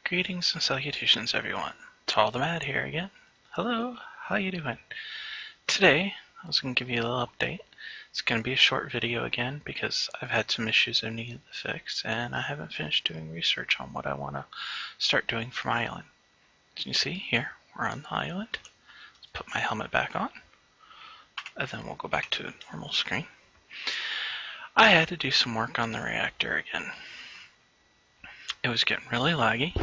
Greetings and salutations, everyone. Tarill the Mad here again. Hello, how you doing? Today, I was going to give you a little update. It's going to be a short video again because I've had some issues I needed to fix, and I haven't finished doing research on what I want to start doing for my island. As you see here, we're on the island. Let's put my helmet back on, and then we'll go back to a normal screen. I had to do some work on the reactor again. It was getting really laggy,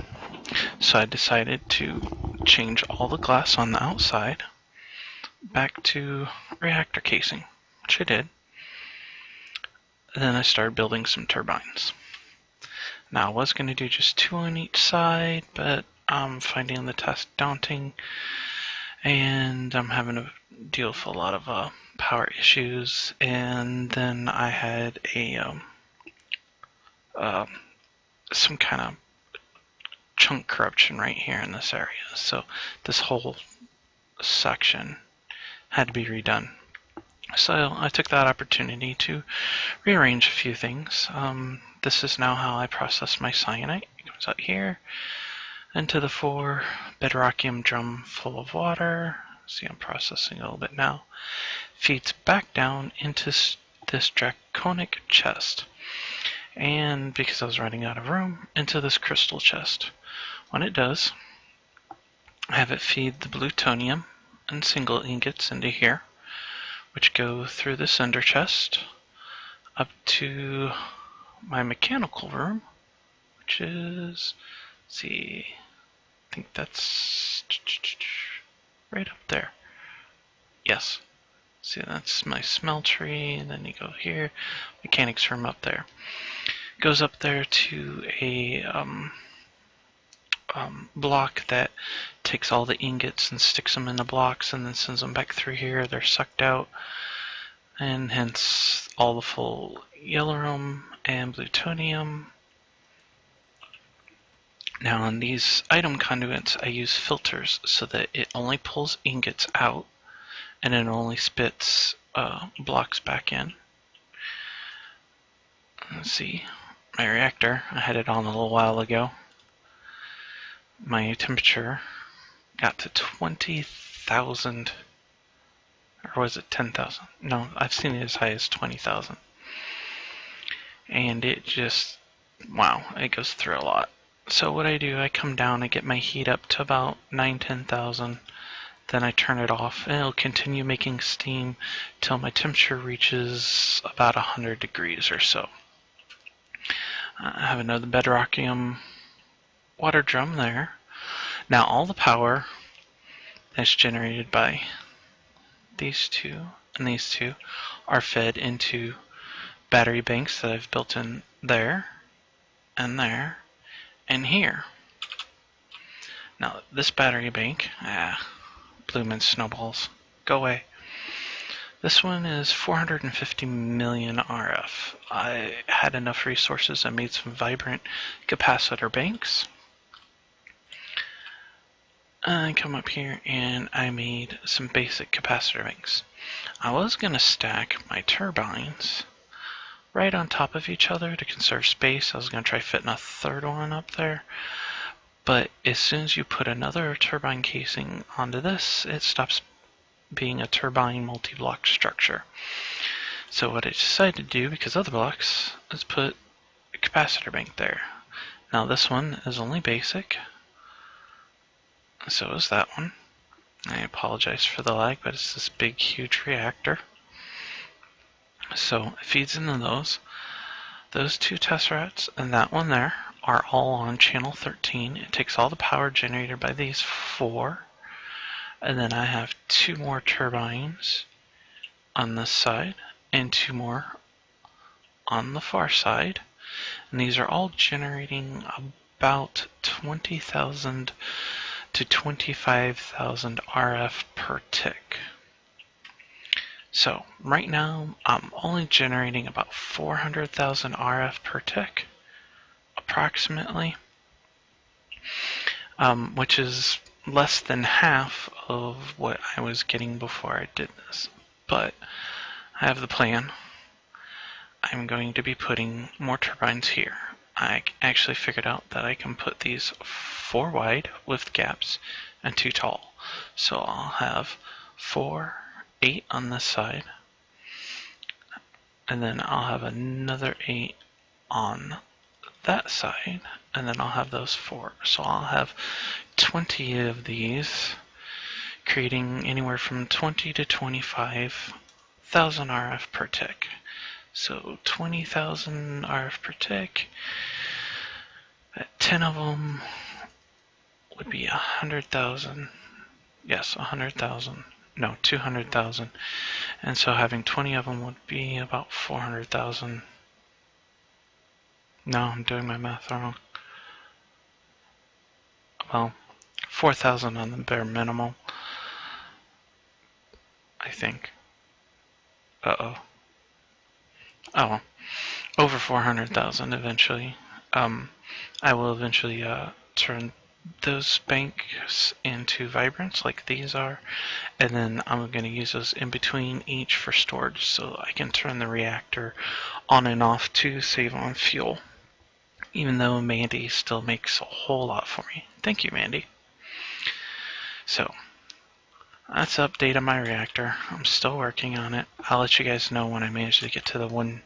so I decided to change all the glass on the outside back to reactor casing, which I did. And then I started building some turbines. Now I was going to do just 2 on each side, but I'm finding the task daunting, and I'm having to deal with a lot of power issues. And then I had some kind of chunk corruption right here in this area, so this whole section had to be redone. So I took that opportunity to rearrange a few things. This is now how I process my cyanite. It comes out here into the 4 bedrockium drum full of water. See, I'm processing a little bit now. Feeds back down into this draconic chest, and because I was running out of room, into this crystal chest. When it does, I have it feed the plutonium and single ingots into here, which go through the cinder chest up to my mechanical room, which is, let's see, I think that's right up there. Yes. See, that's my smeltery, and then you go here, mechanics room up there. Goes up there to a block that takes all the ingots and sticks them in the blocks and then sends them back through here. They're sucked out, and hence all the full yellowroom and plutonium. Now on these item conduits, I use filters so that it only pulls ingots out and it only spits blocks back in. Let's see, my reactor, I had it on a little while ago. My temperature got to 20,000, or was it 10,000? No, I've seen it as high as 20,000. And it just, wow, it goes through a lot. So what I do, I come down, I get my heat up to about 9,000-10,000, then I turn it off, and it'll continue making steam till my temperature reaches about 100 degrees or so. I have another bedrockium water drum there. Now all the power that's generated by these two and these two are fed into battery banks that I've built in there and here. Now this battery bank, Bloomin' snowballs, go away. This one is 450 million RF. I had enough resources, I made some vibrant capacitor banks. I come up here and I made some basic capacitor banks. I was going to stack my turbines right on top of each other to conserve space. I was going to try fitting a third one up there. But as soon as you put another turbine casing onto this, it stops being a turbine multi-block structure. So what I decided to do, because of the blocks, is put a capacitor bank there. Now this one is only basic. So is that one. I apologize for the lag, but it's this big, huge reactor. So it feeds into those. Those 2 tesseracts and that one there are all on channel 13. It takes all the power generated by these 4. And then I have 2 more turbines on this side and 2 more on the far side. And these are all generating about 20,000 to 25,000 RF per tick. So right now I'm only generating about 400,000 RF per tick, approximately, which is less than half of what I was getting before I did this. But I have the plan. I'm going to be putting more turbines here. I actually figured out that I can put these 4 wide with gaps and 2 tall. So I'll have 4, 8 on this side, and then I'll have another 8 on that side, and then I'll have those 4. So I'll have 20 of these, creating anywhere from 20 to 25,000 RF per tick. So 20,000 RF per tick, 10 of them would be 100,000. Yes, 100,000. No, 200,000. And so having 20 of them would be about 400,000. No, I'm doing my math wrong. Well, 4,000 on the bare minimum, I think. Uh-oh. Oh, over 400,000 eventually. I will eventually turn those banks into vibrants like these are, and then I'm going to use those in between each for storage so I can turn the reactor on and off to save on fuel, even though Mandy still makes a whole lot for me. Thank you, Mandy. So that's the update on my reactor. I'm still working on it. I'll let you guys know when I manage to get to the 1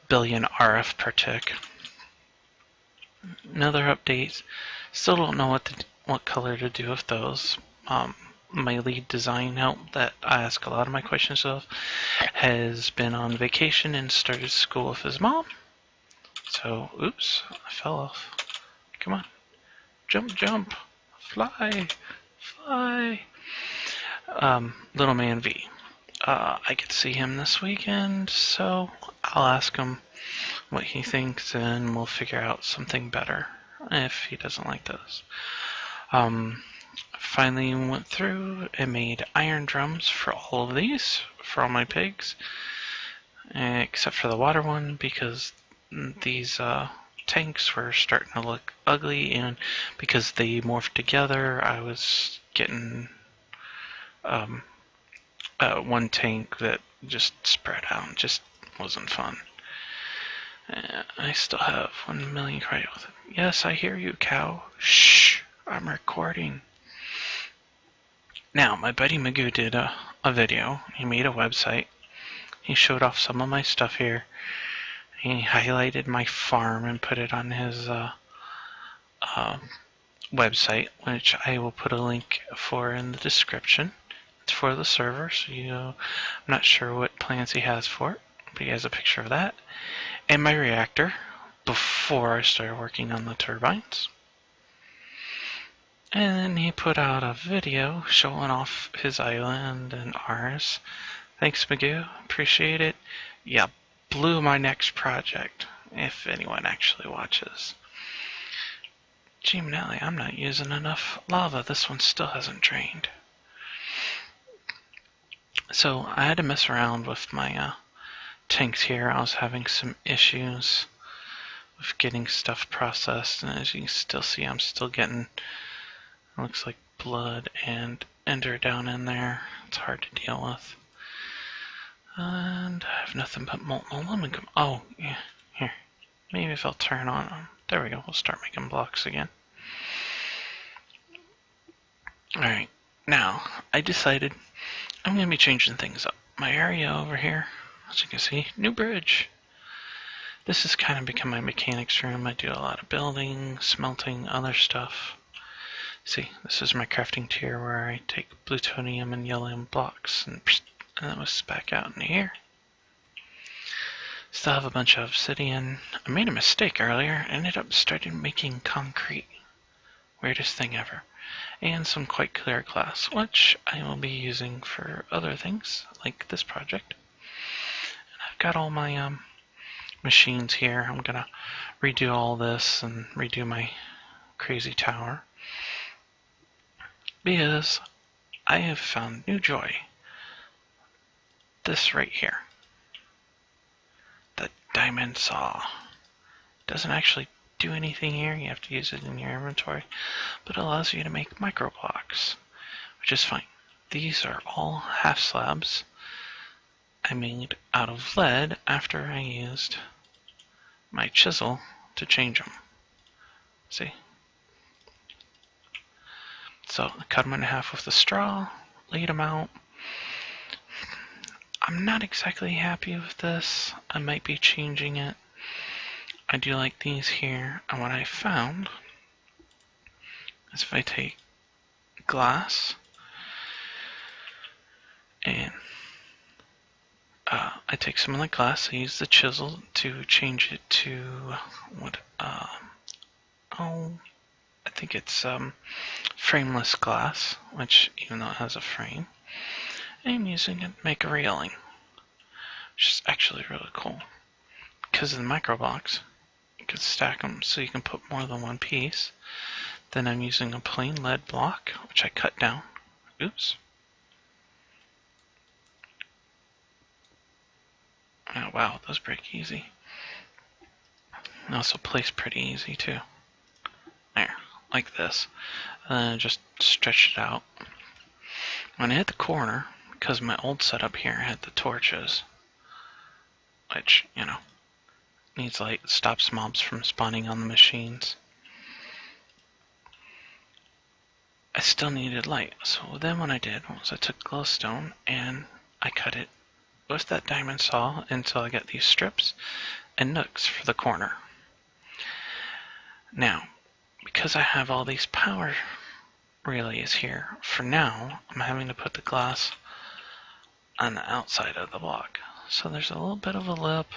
billion RF per tick. Another update. Still don't know what color to do with those. My lead design help that I ask a lot of my questions of has been on vacation and started school with his mom. So, oops, I fell off. Come on. Jump, jump. Fly. Fly. LittleMan V. I get to see him this weekend, so I'll ask him what he thinks and we'll figure out something better if he doesn't like those. Finally went through and made iron drums for all of these, for all my pigs, except for the water one because these tanks were starting to look ugly, and because they morphed together I was getting one tank that just spread out and just wasn't fun. I still have 1 million credit with it. Yes, I hear you, cow. Shh, I'm recording. Now, my buddy Magoo did a video. He made a website. He showed off some of my stuff here. He highlighted my farm and put it on his website, which I will put a link for in the description. It's for the server, so I'm not sure what plans he has for it, but he has a picture of that. And my reactor before I started working on the turbines. And then he put out a video showing off his island and ours. Thanks, Magoo. Appreciate it. Yeah, blew my next project, if anyone actually watches. Gee, Manelli, I'm not using enough lava. This one still hasn't drained. So I had to mess around with my tanks here. I was having some issues with getting stuff processed, and as you can still see, I'm still getting, looks like blood and ender down in there. It's hard to deal with. And I have nothing but molten aluminum. Oh, yeah, here. Maybe if I'll turn on them. There we go, we'll start making blocks again. Alright, now, I decided I'm going to be changing things up. My area over here, as you can see, new bridge. This has kind of become my mechanics room. I do a lot of building, smelting, other stuff. See, this is my crafting tier where I take plutonium and yellow blocks and that was back out in here. Still have a bunch of obsidian. I made a mistake earlier. I ended up starting making concrete. Weirdest thing ever. And some quite clear glass, which I will be using for other things, like this project. And I've got all my machines here. I'm gonna redo all this and redo my crazy tower. Because I have found new joy. This right here. The diamond saw. Doesn't actually do anything here. You have to use it in your inventory. But it allows you to make micro blocks, which is fine. These are all half slabs I made out of lead after I used my chisel to change them. See? So I cut them in half with the straw, laid them out. I'm not exactly happy with this. I might be changing it. I do like these here, and what I found is if I take glass and I take some of the glass, I use the chisel to change it to what, I think it's frameless glass, which even though it has a frame, I'm using it to make a railing, which is actually really cool. Because of the microblocks, you can stack them so you can put more than one piece. Then I'm using a plain lead block, which I cut down. Oops. Oh, wow, those break easy. And also place pretty easy too. There, like this. And then I just stretch it out. When I hit the corner, because my old setup here had the torches, which, you know, needs light, stops mobs from spawning on the machines. I still needed light, so then what I did was I took glowstone and I cut it with that diamond saw until I got these strips and nooks for the corner. Now, because I have all these power relays here, for now, I'm having to put the glass on the outside of the block. So there's a little bit of a lip,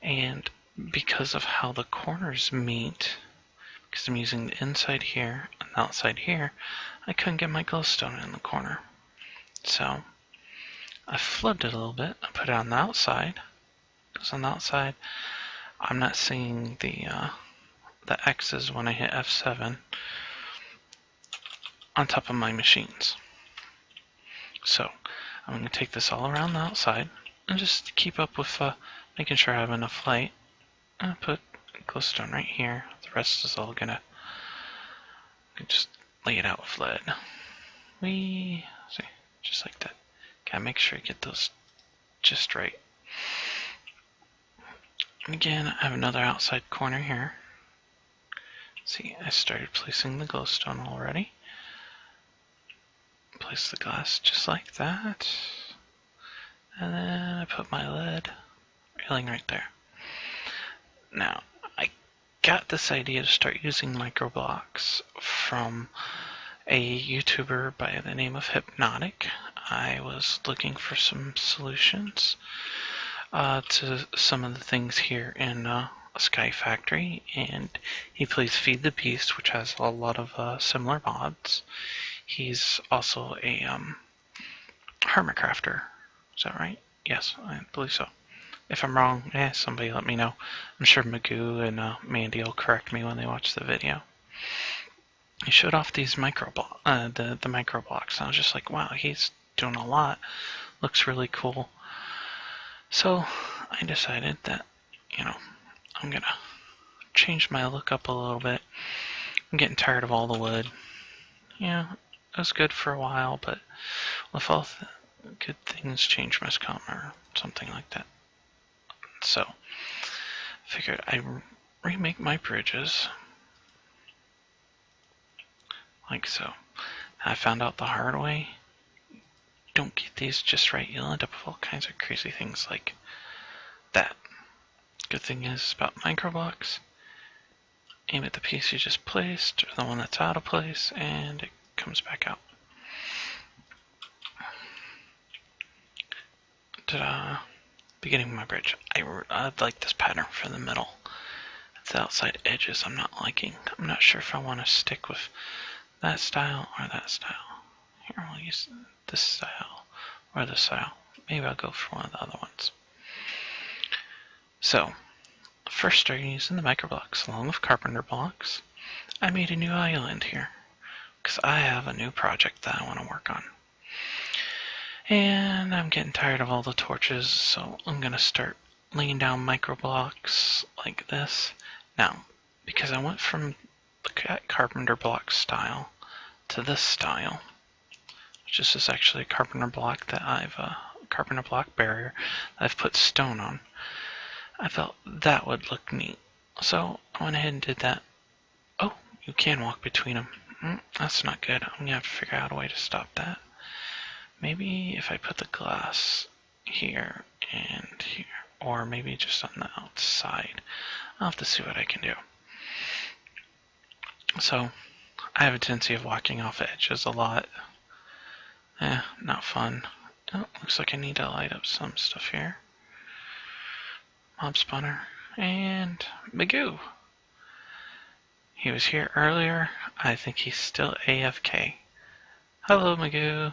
and because of how the corners meet, because I'm using the inside here and the outside here, I couldn't get my glowstone in the corner. So I flipped it a little bit. I put it on the outside. Because on the outside, I'm not seeing the X's when I hit F7 on top of my machines. So I'm going to take this all around the outside and just keep up with making sure I have enough light. And put glowstone right here. The rest is all gonna just lay it out with lead. See, just like that. Gotta make sure you get those just right. And again, I have another outside corner here. See, I started placing the glowstone already. Place the glass just like that. And then I put my lead railing right there. Now, I got this idea to start using microblocks from a YouTuber by the name of Hypnotic. I was looking for some solutions to some of the things here in Sky Factory, and he plays Feed the Beast, which has a lot of similar mods. He's also a hermit crafter. Is that right? Yes, I believe so. If I'm wrong, somebody let me know. I'm sure Magoo and Mandy will correct me when they watch the video. He showed off these the microblocks, and I was just like, wow, he's doing a lot. Looks really cool. So I decided that, you know, I'm gonna change my look up a little bit. I'm getting tired of all the wood. Yeah, it was good for a while, but with all the good things, change must come, or something like that. So, figured I'd remake my bridges like so. I found out the hard way. Don't get these just right, you'll end up with all kinds of crazy things like that. Good thing is about microblocks, aim at the piece you just placed, or the one that's out of place, and it comes back out. Ta-da! Beginning of my bridge. I like this pattern for the middle. It's the outside edges I'm not liking. I'm not sure if I want to stick with that style or that style. Here, I'll use this style or this style. Maybe I'll go for one of the other ones. So, first started using the microblocks along with carpenter blocks. I made a new island here because I have a new project that I want to work on. And I'm getting tired of all the torches, so I'm going to start laying down microblocks like this. Now, because I went from the carpenter block style to this style, which is actually a carpenter block that carpenter block barrier that I've put stone on. I felt that would look neat. So I went ahead and did that. Oh, you can walk between them. That's not good. I'm gonna have to figure out a way to stop that. Maybe if I put the glass here and here, or maybe just on the outside. I'll have to see what I can do. So, I have a tendency of walking off edges a lot. Not fun. Oh, looks like I need to light up some stuff here. Mob spawner. And Magoo. He was here earlier. I think he's still AFK. Hello, Magoo.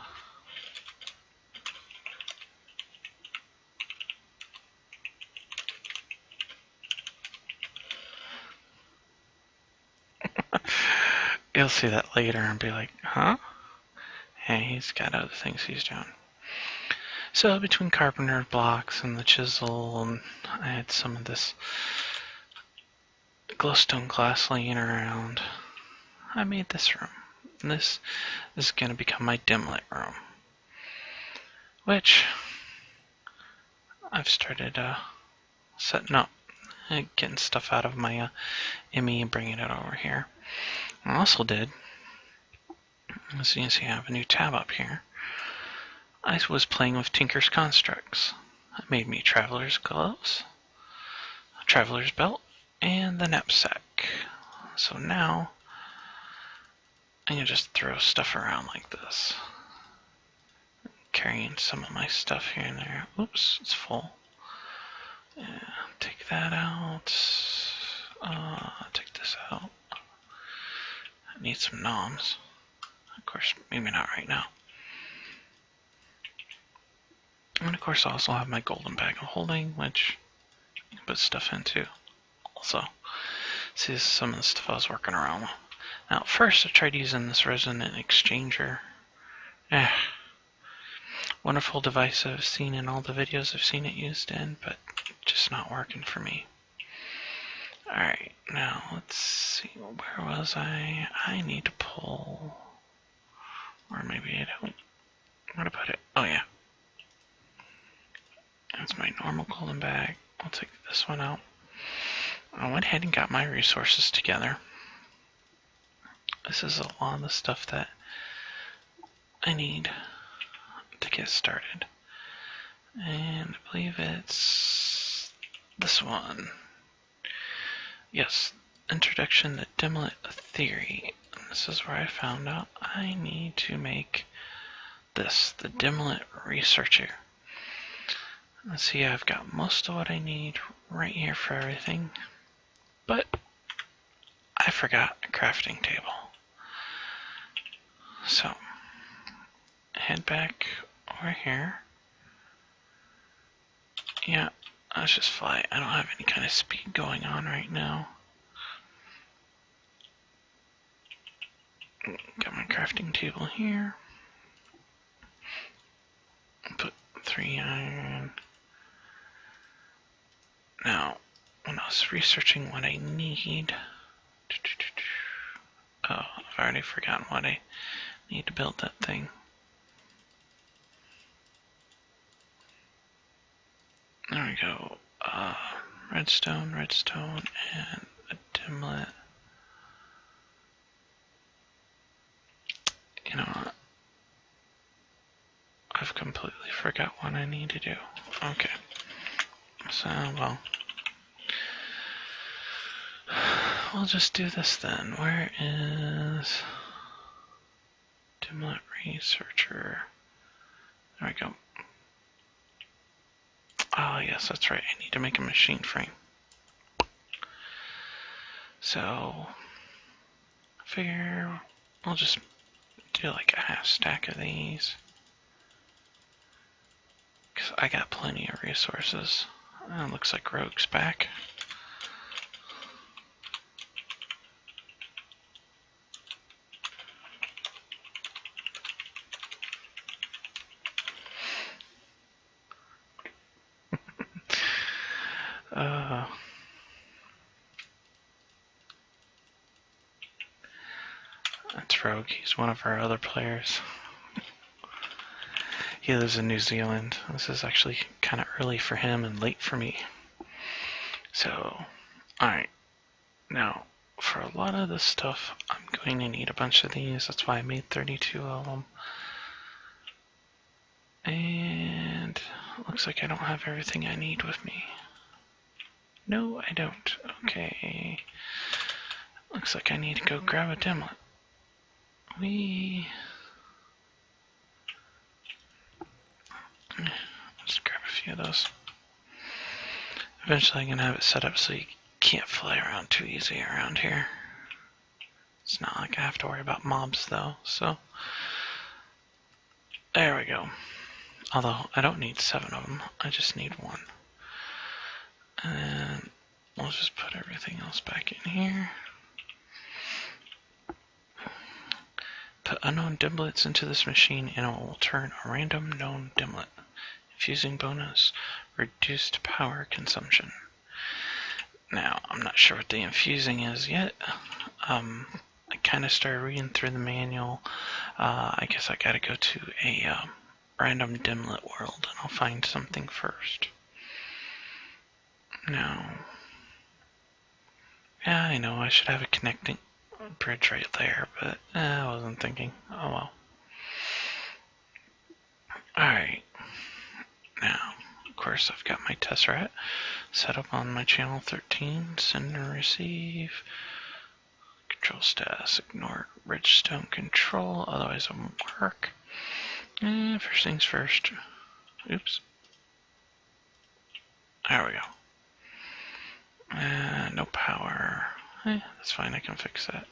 You'll see that later and be like, huh? Hey, he's got other things he's doing. So between carpenter blocks and the chisel, and I had some of this glowstone glass laying around, I made this room. And this is going to become my dimlit room, which I've started setting up, getting stuff out of my ME and bringing it over here. I also did, as you can see, I have a new tab up here. I was playing with Tinker's Constructs. It made me Traveler's Gloves, a Traveler's Belt, and the knapsack. So now, I can just throw stuff around like this. Carrying some of my stuff here and there. Oops, it's full. Yeah, take that out. Take this out. I need some noms. Of course, maybe not right now. And of course, I also have my golden bag of holding, which you can put stuff into. Also, see, this is some of the stuff I was working around with. Now, first, I tried using this resonant exchanger. Wonderful device I've seen in all the videos I've seen it used in, but just not working for me. Alright, now let's see, where was I? I need to pull, or maybe I don't. Where to put it? Oh yeah. That's my normal golden bag. I'll take this one out. I went ahead and got my resources together. This is a lot of the stuff that I need to get started. And I believe it's this one. Yes, Introduction to Dimlet Theory. This is where I found out I need to make this, the Dimlet Researcher. Let's see, I've got most of what I need right here for everything, but I forgot a crafting table. So, head back over here. Yeah, let's just fly. I don't have any kind of speed going on right now. Got my crafting table here. Put 3 iron. Now, when I was researching what I need... Oh, I've already forgotten what I need to build that thing. There we go. Redstone, and a dimlet. You know what? I've completely forgot what I need to do. Okay. So, well. We'll just do this then. Where is Dimlet Researcher? There we go. Oh, yes, that's right. I need to make a machine frame. So, figure we'll just do like a half stack of these. Because I got plenty of resources. It looks like Rogue's back. That's Rogue. He's one of our other players. He lives in New Zealand. This is actually kind of early for him and late for me. So, alright. Now, for a lot of this stuff, I'm going to need a bunch of these. That's why I made 32 of them. And looks like I don't have everything I need with me. No, I don't. Okay. Looks like I need to go grab a dimlet. Let's grab a few of those. Eventually I'm going to have it set up so you can't fly around too easy around here. It's not like I have to worry about mobs though, so. There we go. Although, I don't need 7 of them, I just need 1. And we'll just put everything else back in here. Put unknown dimlets into this machine and it will turn a random known dimlet. Infusing bonus, reduced power consumption. Now, I'm not sure what the infusing is yet. I kind of started reading through the manual. I guess I gotta go to a random dimlet world and I'll find something first. Now, yeah, I know I should have a connecting bridge right there, but I wasn't thinking. Oh well. Alright. Now, of course, I've got my Tesseract set up on my channel 13. Send and receive. Control status. Ignore Redstone control, otherwise it won't work. First things first. Oops. There we go. No power. That's fine, I can fix that.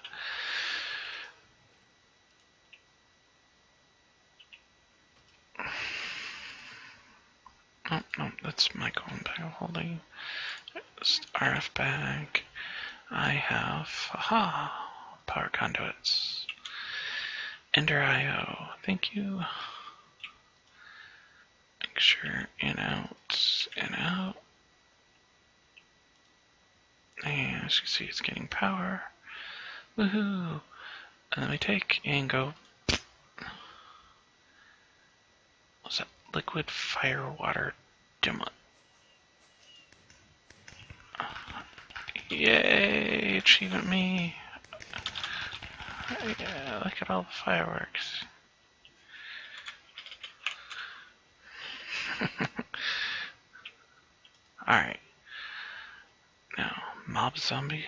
Oh, no, that's my golden bag of holding. RF bag. I have, power conduits. Ender IO, thank you. Make sure in, out, in, out. And as you can see, it's getting power. Woohoo! And then we take and go. What's that? Liquid fire water dimlet. Yay! Achievement me! Yeah, look at all the fireworks. Alright. Now, mob zombie.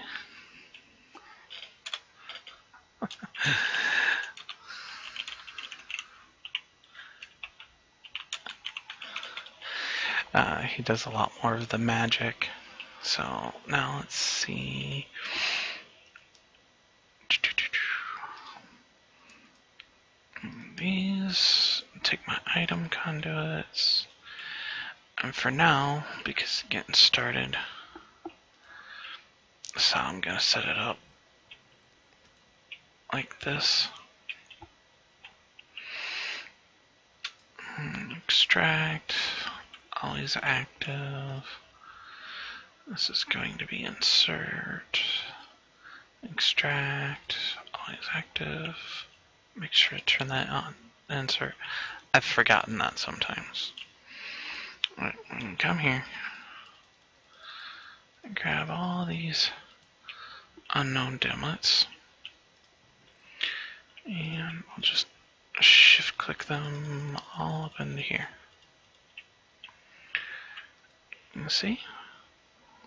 He does a lot more of the magic. So now let's see. These, take my item conduits. And for now, because it's getting started, so I'm gonna set it up like this. Extract, always active. This is going to be insert. Extract, always active. Make sure to turn that on. Insert. I've forgotten that sometimes. Alright, come here. Grab all these unknown dimlets. And I'll just shift click them all up into here. You see?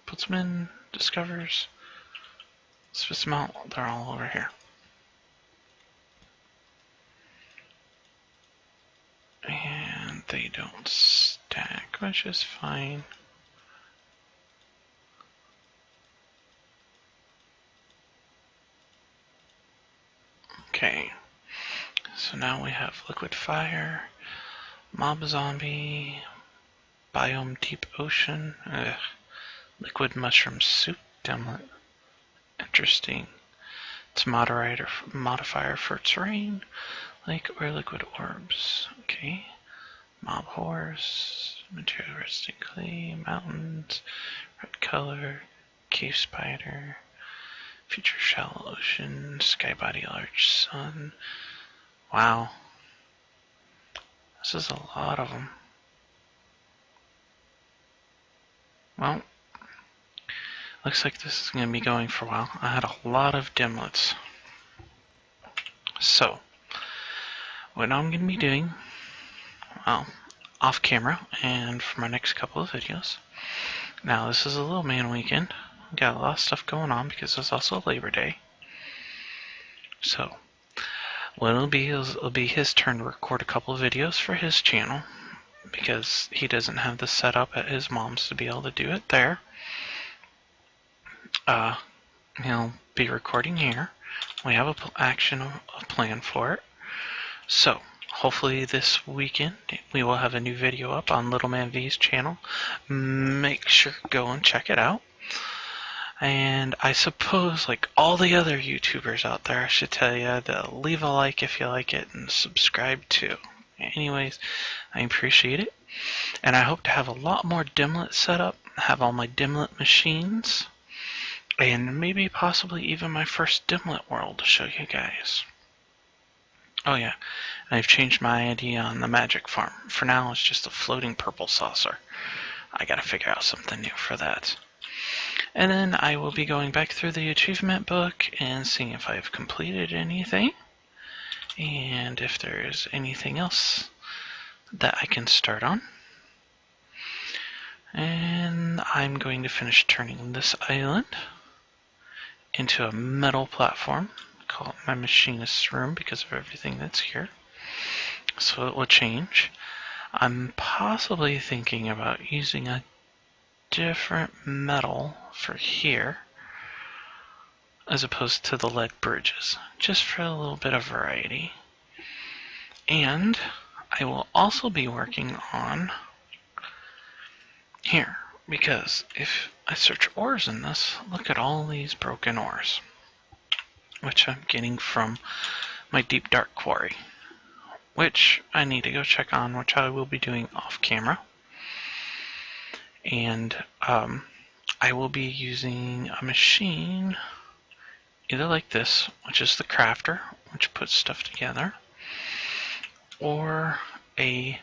Puts them in, discovers, spits them out, they're all over here. And they don't stack, which is fine. Okay, so now we have liquid fire, mob zombie, biome deep ocean, liquid mushroom soup dimlet. Interesting. It's modifier for terrain, lake or liquid orbs. Okay. Mob horse, material resting clay, mountains, red color, cave spider, future shallow ocean, skybody large sun. Wow. This is a lot of them. Well, Looks like this is going to be going for a while. I had a lot of dimlets. So, what I'm going to be doing, well, off camera and for my next couple of videos. Now, this is a LittleMan weekend. Got a lot of stuff going on because it's also Labor Day. So, what it'll be is it'll be his turn to record a couple of videos for his channel because he doesn't have the setup at his mom's to be able to do it there. He'll be recording here. We have a plan for it. So, hopefully this weekend we will have a new video up on LittleMan V's channel. Make sure to go and check it out. And I suppose, like all the other YouTubers out there, I should tell you to leave a like if you like it and subscribe too. Anyways, I appreciate it. And I hope to have a lot more dimlet set up, have all my dimlet machines, and maybe possibly even my first dimlet world to show you guys. Oh yeah, I've changed my ID on the magic farm. For now, it's just a floating purple saucer. I gotta figure out something new for that. And then I will be going back through the achievement book and seeing if I've completed anything. And if there is anything else that I can start on. And I'm going to finish turning this island into a metal platform. Call it my machinist's room because of everything that's here. So it will change. I'm possibly thinking about using a different metal for here as opposed to the lead bridges, just for a little bit of variety. And I will also be working on here, because if I search ores in this, look at all these broken ores, which I'm getting from my deep dark quarry, which I need to go check on, which I will be doing off camera. And I will be using a machine either like this, which is the crafter, which puts stuff together, or a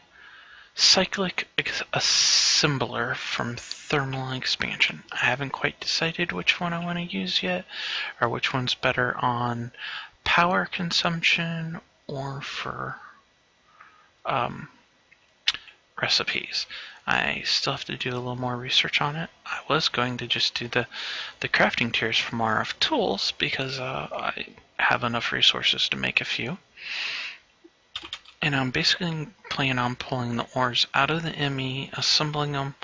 cyclic assembler from thermal expansion. I haven't quite decided which one I want to use yet, or which one's better on power consumption or for recipes. I still have to do a little more research on it. I was going to just do the crafting tiers from RF Tools because I have enough resources to make a few. And I'm basically planning on pulling the ores out of the ME, assembling them,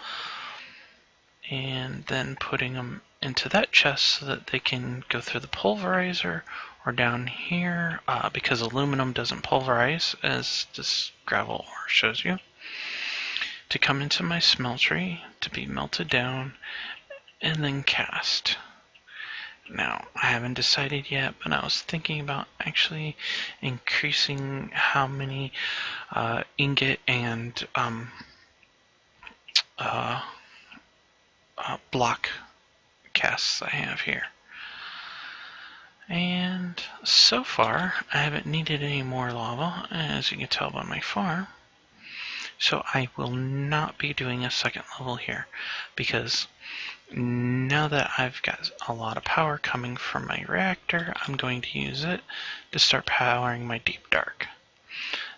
and then putting them into that chest so that they can go through the pulverizer, or down here, because aluminum doesn't pulverize, as this gravel ore shows you, to come into my smeltery, to be melted down, and then cast. Now, I haven't decided yet, but I was thinking about actually increasing how many ingot and block casts I have here. And so far, I haven't needed any more lava, as you can tell by my farm. So I will not be doing a second level here, because now that I've got a lot of power coming from my reactor, I'm going to use it to start powering my deep dark.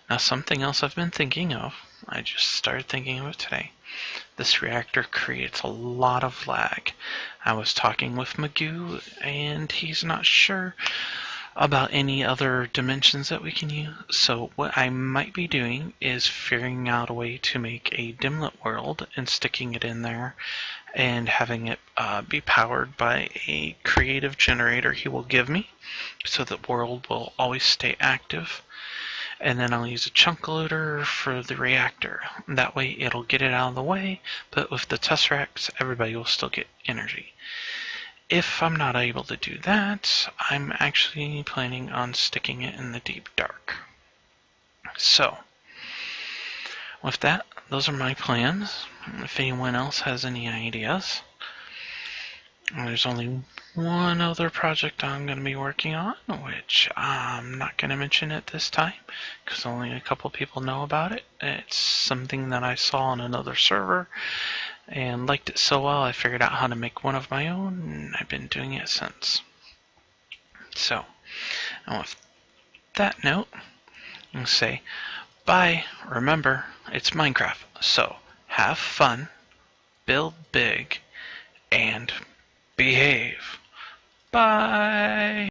Now, something else I've been thinking of, I just started thinking of it today. This reactor creates a lot of lag. I was talking with Magoo, and he's not sure about any other dimensions that we can use. So what I might be doing is figuring out a way to make a dimlet world and sticking it in there and having it be powered by a creative generator he will give me, so the world will always stay active. And then I'll use a chunk loader for the reactor. That way it'll get it out of the way, but with the tesseracts, everybody will still get energy. If I'm not able to do that, I'm actually planning on sticking it in the deep dark. So, with that, those are my plans. If anyone else has any ideas, there's only one other project I'm going to be working on, which I'm not going to mention at this time because only a couple people know about it. It's something that I saw on another server, and liked it so well I figured out how to make one of my own, and I've been doing it since. So, and with that note, I'm going to say bye. Remember, it's Minecraft, so have fun, build big, and behave. Bye!